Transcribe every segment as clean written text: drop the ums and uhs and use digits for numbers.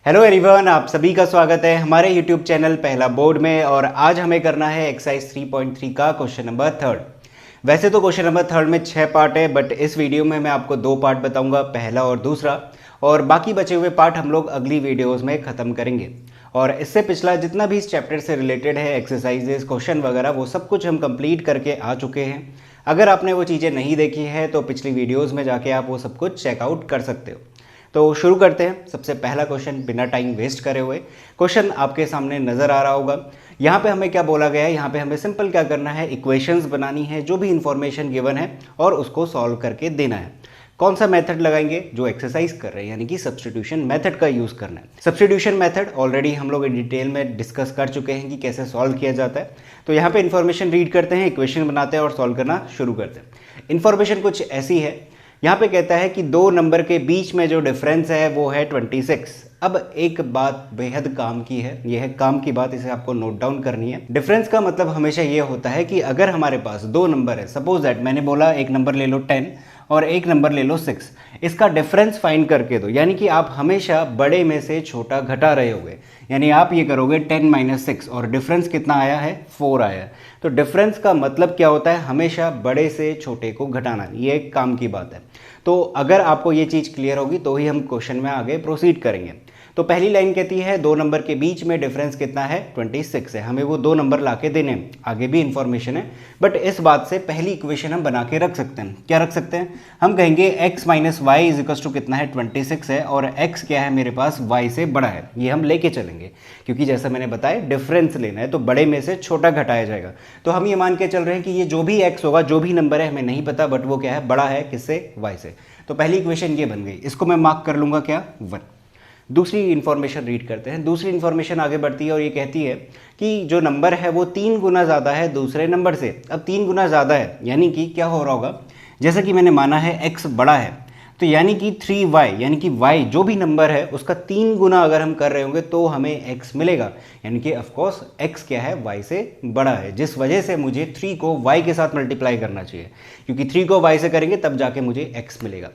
Hello everyone, आप सभी का स्वागत है हमारे यूट्यूब चैनल पहला बोर्ड में। और आज हमें करना है एक्सरसाइज 3.3 का क्वेश्चन नंबर थर्ड। वैसे तो क्वेश्चन नंबर थर्ड में 6 पार्ट है, बट इस वीडियो में मैं आपको 2 पार्ट बताऊंगा, पहला और दूसरा। और बाकी बचे हुए पार्ट हम लोग अगली वीडियोज़ में ख़त्म करेंगे। और इससे पिछला जितना भी इस चैप्टर से रिलेटेड है, एक्सरसाइजेस, क्वेश्चन वगैरह, वो सब कुछ हम कंप्लीट करके आ चुके हैं। अगर आपने वो चीज़ें नहीं देखी है तो पिछली वीडियोज़ में जाके आप वो सब कुछ चेकआउट कर सकते हो। तो शुरू करते हैं। सबसे पहला क्वेश्चन बिना टाइम वेस्ट करे हुए, क्वेश्चन आपके सामने नज़र आ रहा होगा। यहाँ पे हमें क्या बोला गया है, यहाँ पे हमें सिंपल क्या करना है, इक्वेशंस बनानी है, जो भी इंफॉर्मेशन गिवन है और उसको सॉल्व करके देना है। कौन सा मेथड लगाएंगे, जो एक्सरसाइज कर रहे हैं, यानी कि सब्स्टिट्यूशन मेथड का यूज़ करना है। सब्स्टिट्यूशन मेथड ऑलरेडी हम लोग डिटेल में डिस्कस कर चुके हैं कि कैसे सॉल्व किया जाता है। तो यहाँ पे इन्फॉर्मेशन रीड करते हैं, इक्वेशन बनाते हैं और सॉल्व करना शुरू करते हैं। इन्फॉर्मेशन कुछ ऐसी है, यहाँ पे कहता है कि दो नंबर के बीच में जो डिफरेंस है वो है 26। अब एक बात बेहद काम की है, यह है काम की बात, इसे आपको नोट डाउन करनी है। डिफरेंस का मतलब हमेशा ये होता है कि अगर हमारे पास दो नंबर है, सपोज दैट मैंने बोला एक नंबर ले लो 10 और एक नंबर ले लो 6, इसका डिफरेंस फाइंड करके दो, यानी कि आप हमेशा बड़े में से छोटा घटा रहे होगे। यानी आप ये करोगे 10 - 6 और डिफरेंस कितना आया है, 4 आया है। तो डिफरेंस का मतलब क्या होता है, हमेशा बड़े से छोटे को घटाना, ये एक काम की बात है। तो अगर आपको ये चीज़ क्लियर होगी तो ही हम क्वेश्चन में आगे प्रोसीड करेंगे। तो पहली लाइन कहती है दो नंबर के बीच में डिफरेंस कितना है, 26 है। हमें वो दो नंबर ला के देने हैं, आगे भी इंफॉर्मेशन है, बट इस बात से पहली इक्वेशन हम बना के रख सकते हैं। क्या रख सकते हैं, हम कहेंगे x - y is equal to कितना है, 26 है, और x क्या है मेरे पास, y से बड़ा है। ये हम लेके चलेंगे क्योंकि जैसा मैंने बताया डिफरेंस लेना है तो बड़े में से छोटा घटाया जाएगा। तो हम ये मान के चल रहे हैं कि ये जो भी x होगा, जो भी नंबर है हमें नहीं पता, बट वो क्या है, बड़ा है किससे, y से। तो पहली इक्वेशन ये बन गई, इसको मैं मार्क कर लूंगा क्या, 1। दूसरी इन्फॉर्मेशन रीड करते हैं। दूसरी इन्फॉर्मेशन आगे बढ़ती है और ये कहती है कि जो नंबर है वो 3 गुना ज़्यादा है दूसरे नंबर से। अब 3 गुना ज़्यादा है यानी कि क्या हो रहा होगा, जैसा कि मैंने माना है x बड़ा है, तो यानी कि 3y, यानी कि y जो भी नंबर है उसका 3 गुना अगर हम कर रहे होंगे तो हमें x मिलेगा। यानी कि ऑफकोर्स x क्या है, y से बड़ा है, जिस वजह से मुझे 3 को y के साथ मल्टीप्लाई करना चाहिए, क्योंकि 3 को y से करेंगे तब जाके मुझे x मिलेगा।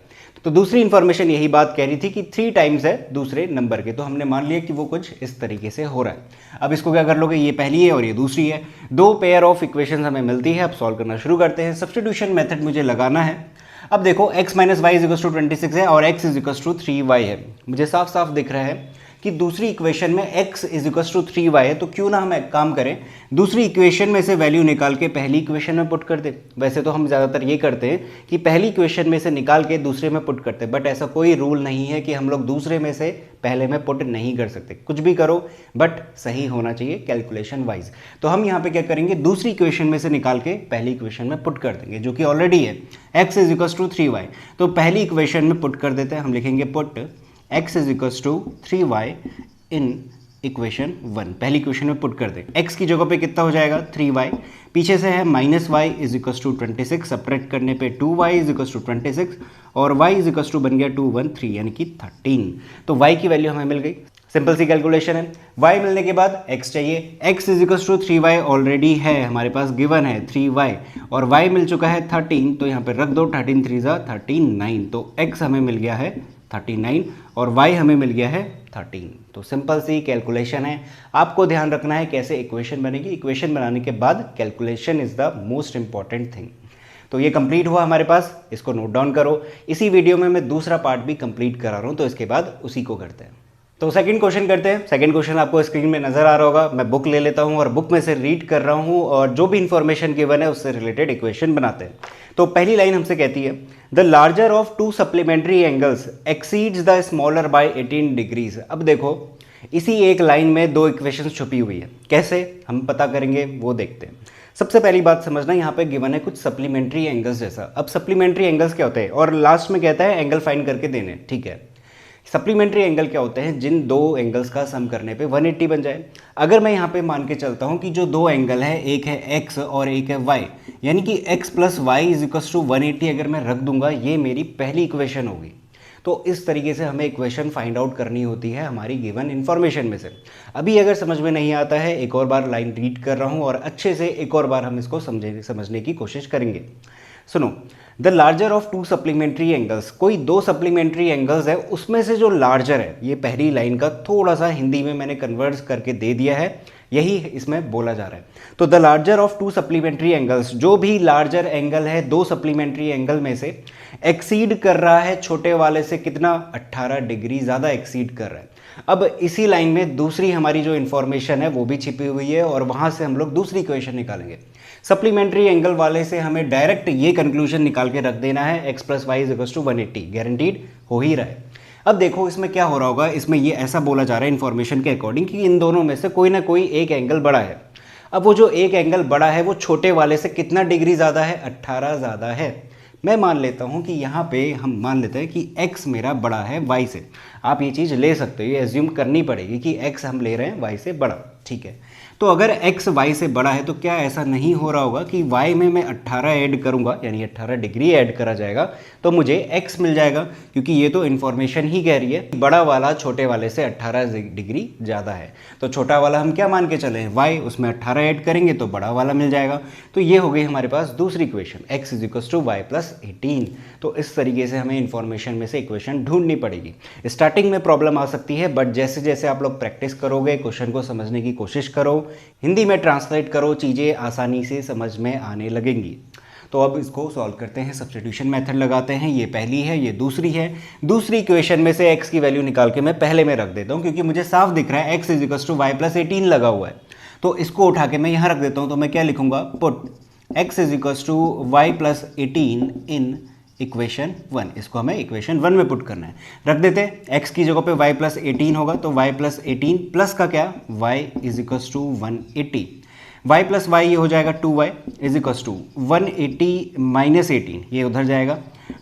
तो दूसरी इंफॉर्मेशन यही बात कह रही थी कि 3 टाइम्स है दूसरे नंबर के, तो हमने मान लिया कि वो कुछ इस तरीके से हो रहा है। अब इसको क्या कर लोगे, ये पहली है और ये दूसरी है, दो पेयर ऑफ इक्वेशन हमें मिलती है। अब सॉल्व करना शुरू करते हैं। सब्स्टिट्यूशन मेथड मुझे लगाना है। अब देखो x - y is equal to 26 है और x is equal to 3y है। मुझे साफ साफ दिख रहा है कि दूसरी इक्वेशन में x is equal to 3y है, तो क्यों ना हम एक काम करें, दूसरी इक्वेशन में से वैल्यू निकाल के पहली इक्वेशन में पुट कर दे। वैसे तो हम ज़्यादातर ये करते हैं कि पहली इक्वेशन में से निकाल के दूसरे में पुट करते हैं, बट ऐसा कोई रूल नहीं है कि हम लोग दूसरे में से पहले में पुट नहीं कर सकते। कुछ भी करो बट सही होना चाहिए कैलकुलेशन वाइज। तो हम यहाँ पे क्या करेंगे, दूसरी इक्वेशन में से निकाल के पहली इक्वेशन में पुट कर देंगे, जो कि ऑलरेडी है x is equal to 3y। तो पहली इक्वेशन में पुट कर देते हैं, हम लिखेंगे put x is equal to 3y in equation 1। पहली इक्वेशन में पुट कर दें, x की जगह पे कितना हो जाएगा, 3y, पीछे से है -y is equal to 26, separate करने पे 2y इज इक्वल टू 26 और y इज इक्वल टू बन गया 213 यानी कि 13। तो y की वैल्यू हमें मिल गई। सिंपल सी कैलकुलेशन है। y मिलने के बाद x चाहिए, x is equal to 3y already है हमारे पास, गिवन है 3y, और y मिल चुका है 13, तो यहाँ पे रख दो, 13 3 ज़ा 39, तो x हमें मिल गया है 39 और y हमें मिल गया है 13। तो सिंपल सी कैलकुलेशन है। आपको ध्यान रखना है कैसे इक्वेशन बनेगी, इक्वेशन बनाने के बाद calculation is the most important thing. तो ये कंप्लीट हुआ हमारे पास, इसको नोट डाउन करो। इसी वीडियो में मैं दूसरा पार्ट भी कंप्लीट करा रहा हूँ, तो इसके बाद उसी को करते हैं। तो सेकंड क्वेश्चन करते हैं। सेकंड क्वेश्चन आपको स्क्रीन में नजर आ रहा होगा। मैं बुक ले लेता हूँ और बुक में से रीड कर रहा हूँ और जो भी इंफॉर्मेशन गिवन है उससे रिलेटेड इक्वेशन बनाते हैं। तो पहली लाइन हमसे कहती है the larger of to supplementary angles exceeds the smaller by 18 degrees. अब देखो इसी एक लाइन में दो इक्वेशन छुपी हुई है, कैसे हम पता करेंगे वो देखते हैं। सबसे पहली बात समझना, यहाँ पे गिवन है कुछ सप्लीमेंट्री एंगल्स जैसा। अब सप्लीमेंट्री एंगल्स क्या होते हैं, और लास्ट में कहता है एंगल फाइंड करके देने, ठीक है। सप्लीमेंट्री एंगल क्या होते हैं, जिन दो एंगल्स का सम करने पे 180 बन जाए। अगर मैं यहाँ पे मान के चलता हूँ कि जो दो एंगल है, एक है x और एक है y, यानी कि x plus y is equal to 180 अगर मैं रख दूंगा, ये मेरी पहली इक्वेशन होगी। तो इस तरीके से हमें इक्वेशन फाइंड आउट करनी होती है हमारी गिवन इन्फॉर्मेशन में से। अभी अगर समझ में नहीं आता है, एक और बार लाइन रीड कर रहा हूँ और अच्छे से एक और बार हम इसको समझने की कोशिश करेंगे। सुनो, the larger of to supplementary angles, कोई दो सप्लीमेंट्री एंगल्स है, उसमें से जो लार्जर है, ये पहली लाइन का थोड़ा सा हिंदी में मैंने कन्वर्ट करके दे दिया है, यही इसमें बोला जा रहा है। तो the larger of to supplementary angles, जो भी लार्जर एंगल है दो सप्लीमेंट्री एंगल में से, एक्सीड कर रहा है छोटे वाले से कितना, 18 डिग्री ज़्यादा एक्सीड कर रहा है। अब इसी लाइन में दूसरी हमारी जो इन्फॉर्मेशन है वो भी छिपी हुई है और वहाँ से हम लोग दूसरी इक्वेशन निकालेंगे। सप्लीमेंट्री एंगल वाले से हमें डायरेक्ट ये कंक्लूजन निकाल के रख देना है x + y = 180, गारंटीड हो ही रहा है। अब देखो इसमें क्या हो रहा होगा, इसमें ये ऐसा बोला जा रहा है इन्फॉर्मेशन के अकॉर्डिंग कि इन दोनों में से कोई ना कोई एक एंगल बड़ा है। अब वो जो एक एंगल बड़ा है वो छोटे वाले से कितना डिग्री ज़्यादा है, 18 ज़्यादा है। मैं मान लेता हूँ कि यहाँ पे हम मान लेते हैं कि x मेरा बड़ा है y से। आप ये चीज़ ले सकते हो, ये एज्यूम करनी पड़ेगी कि x हम ले रहे हैं y से बड़ा, ठीक है। तो अगर x y से बड़ा है तो क्या ऐसा नहीं हो रहा होगा कि y में मैं 18 ऐड करूँगा, यानी 18 डिग्री ऐड करा जाएगा तो मुझे x मिल जाएगा, क्योंकि ये तो इन्फॉर्मेशन ही कह रही है बड़ा वाला छोटे वाले से 18 डिग्री ज़्यादा है। तो छोटा वाला हम क्या मान के चले हैं y, उसमें 18 ऐड करेंगे तो बड़ा वाला मिल जाएगा। तो ये हो गई हमारे पास दूसरी इक्वेशन, x = y + 18। तो इस तरीके से हमें इन्फॉर्मेशन में से इक्वेशन ढूंढनी पड़ेगी। स्टार्टिंग में प्रॉब्लम आ सकती है, बट जैसे जैसे आप लोग प्रैक्टिस करोगे, क्वेश्चन को समझने की कोशिश करो, हिंदी में ट्रांसलेट करो, चीज़ें आसानी से समझ में आने लगेंगी। तो अब इसको सॉल्व करते हैं, सब्स्टिट्यूशन मेथड लगाते हैं। ये पहली है, ये दूसरी है। दूसरी इक्वेशन में से x की वैल्यू निकाल के मैं पहले में रख देता हूँ, क्योंकि मुझे साफ दिख रहा है x = y + 18 लगा हुआ है। तो इसको उठा के मैं यहाँ रख देता हूँ। तो मैं क्या लिखूँगा, पुट x = y + 18 इन इक्वेशन 1। इसको हमें इक्वेशन 1 में पुट करना है। रख देते हैं, x की जगह पे y + 18 होगा, तो y + 18 प्लस का क्या, y = 180। y + y ये हो जाएगा 2y = 180 - 18, ये उधर जाएगा।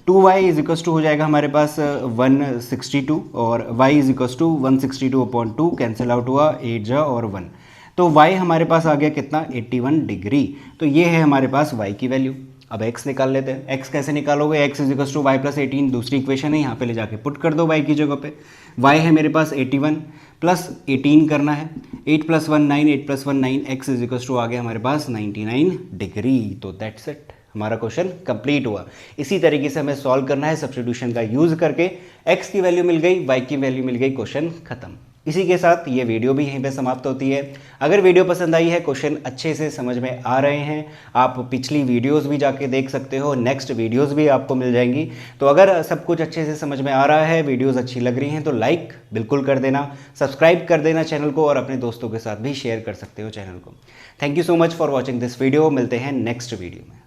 2y हो जाएगा हमारे पास 162 और y = 162/2, कैंसिल आउट हुआ, 8 जा और 1। तो y हमारे पास आ गया कितना, 81 डिग्री। तो ये है हमारे पास y की वैल्यू। अब x निकाल लेते हैं। x कैसे निकालोगे, x = y + 18, दूसरी इक्वेशन है, यहाँ पे ले जाके पुट कर दो y की जगह पे। y है मेरे पास 81 प्लस 18 करना है, 8 + 1 9, 8 + 1 9, x आ गया हमारे पास 99 डिग्री। तो दैट्स इट, हमारा क्वेश्चन कंप्लीट हुआ। इसी तरीके से हमें सॉल्व करना है सब्स्टिट्यूशन का यूज़ करके। x की वैल्यू मिल गई, y की वैल्यू मिल गई, क्वेश्चन खत्म। इसी के साथ ये वीडियो भी यहीं पे समाप्त होती है। अगर वीडियो पसंद आई है, क्वेश्चन अच्छे से समझ में आ रहे हैं, आप पिछली वीडियोस भी जाके देख सकते हो, नेक्स्ट वीडियोस भी आपको मिल जाएंगी। तो अगर सब कुछ अच्छे से समझ में आ रहा है, वीडियोस अच्छी लग रही हैं, तो लाइक बिल्कुल कर देना, सब्सक्राइब कर देना चैनल को, और अपने दोस्तों के साथ भी शेयर कर सकते हो चैनल को। Thank you so much for watching this video. मिलते हैं नेक्स्ट वीडियो में।